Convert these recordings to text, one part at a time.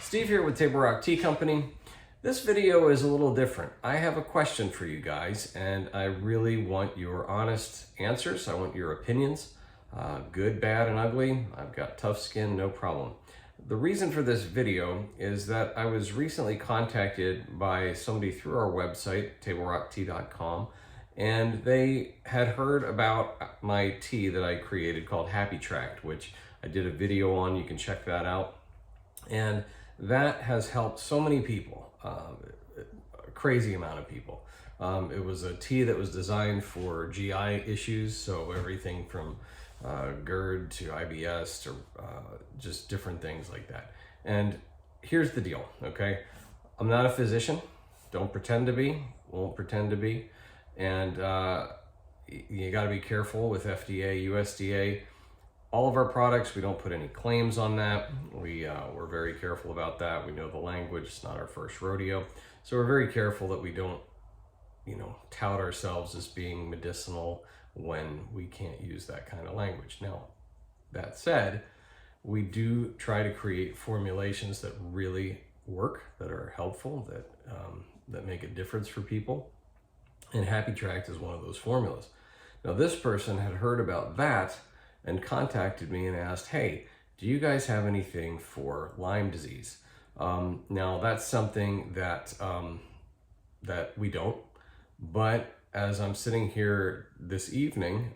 Steve here with Table Rock Tea Company. This video is a little different. I have a question for you guys, and I really want your honest answers. I want your opinions, good, bad, and ugly. I've got tough skin, no problem. The reason for this video is that I was recently contacted by somebody through our website, tablerocktea.com, and they had heard about my tea that I created called Happy Tract, which I did a video on. You can check that out. And that has helped so many people, a crazy amount of people. It was a tea that was designed for GI issues, so everything from GERD to IBS to just different things like that. And here's the deal, okay? I'm not a physician, don't pretend to be, won't pretend to be, and you gotta be careful with FDA, USDA. All of our products, we don't put any claims on that. We're very careful about that. We know the language, it's not our first rodeo. So we're very careful that we don't, tout ourselves as being medicinal when we can't use that kind of language. Now, that said, we do try to create formulations that really work, that are helpful, that make a difference for people. And Happy Tract is one of those formulas. Now, this person had heard about that and contacted me and asked, hey, do you guys have anything for Lyme disease? Now that's something that we don't, but as I'm sitting here this evening,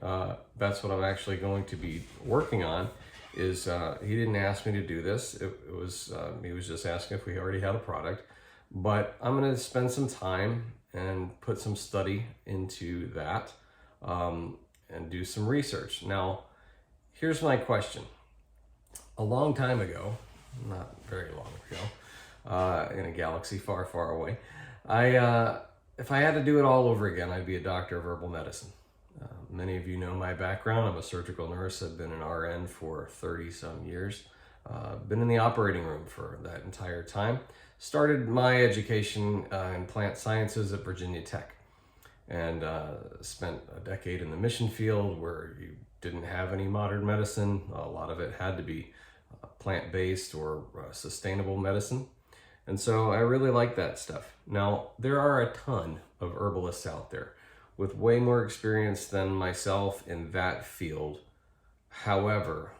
that's what I'm actually going to be working on. Is he didn't ask me to do this. He was just asking if we already had a product, but I'm going to spend some time and put some study into that and do some research. Now, here's my question. A long time ago, not very long ago, in a galaxy far, far away, if I had to do it all over again, I'd be a doctor of herbal medicine. Many of you know my background. I'm a surgical nurse. I've been an RN for 30-some years. Been in the operating room for that entire time. Started my education in plant sciences at Virginia Tech, and spent a decade in the mission field where you didn't have any modern medicine. A lot of it had to be plant-based or sustainable medicine. And so I really like that stuff. Now, there are a ton of herbalists out there with way more experience than myself in that field. However,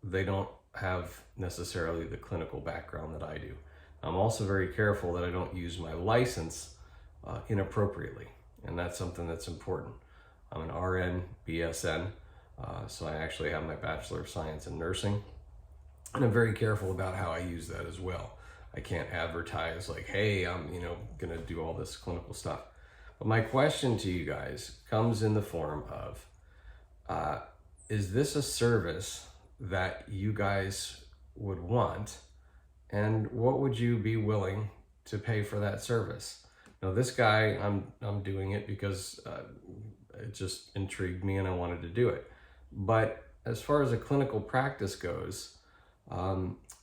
they don't have necessarily the clinical background that I do. I'm also very careful that I don't use my license inappropriately. And that's something that's important. I'm an RN, BSN, so I actually have my Bachelor of Science in Nursing. And I'm very careful about how I use that as well. I can't advertise like, hey, I'm gonna do all this clinical stuff. But my question to you guys comes in the form of, is this a service that you guys would want? And what would you be willing to pay for that service? Now, this guy, I'm doing it because it just intrigued me and I wanted to do it. But as far as a clinical practice goes,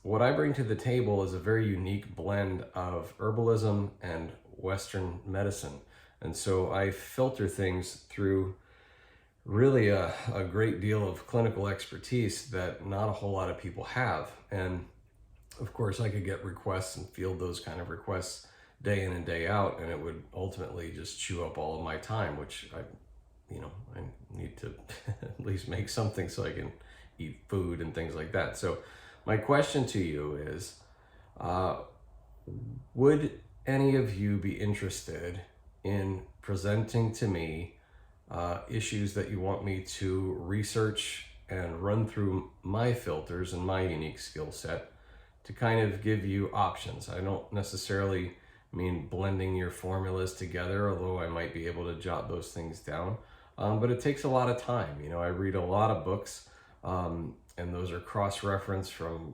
what I bring to the table is a very unique blend of herbalism and Western medicine. And so I filter things through really a great deal of clinical expertise that not a whole lot of people have. And of course, I could get requests and field those kind of requests day in and day out, and it would ultimately just chew up all of my time, which I need to at least make something so I can eat food and things like that. So my question to you is, would any of you be interested in presenting to me issues that you want me to research and run through my filters and my unique skill set to kind of give you options? I don't necessarily mean blending your formulas together, although I might be able to jot those things down. But it takes a lot of time. I read a lot of books, and those are cross-referenced from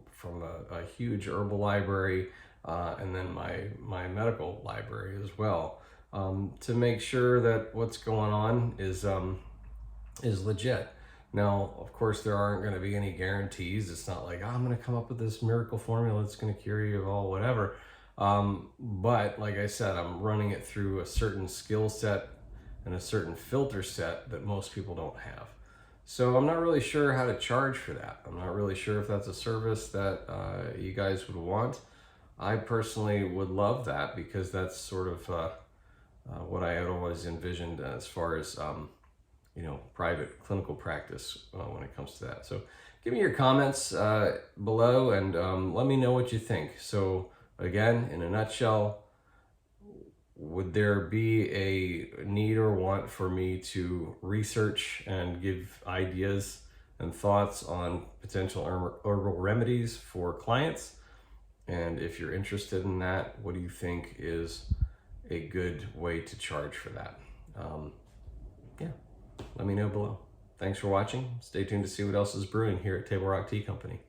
a huge herbal library, and then my medical library as well, to make sure that what's going on is legit. Now, of course, there aren't going to be any guarantees. It's not like, I'm going to come up with this miracle formula that's going to cure you of all whatever. But like I said, I'm running it through a certain skill set and a certain filter set that most people don't have. So I'm not really sure how to charge for that. I'm not really sure if that's a service that you guys would want. I personally would love that, because that's sort of what I had always envisioned as far as private clinical practice when it comes to that. So give me your comments below, and let me know what you think. So again, in a nutshell, would there be a need or want for me to research and give ideas and thoughts on potential herbal remedies for clients? And if you're interested in that, what do you think is a good way to charge for that? Yeah, let me know below. Thanks for watching. Stay tuned to see what else is brewing here at Table Rock Tea Company.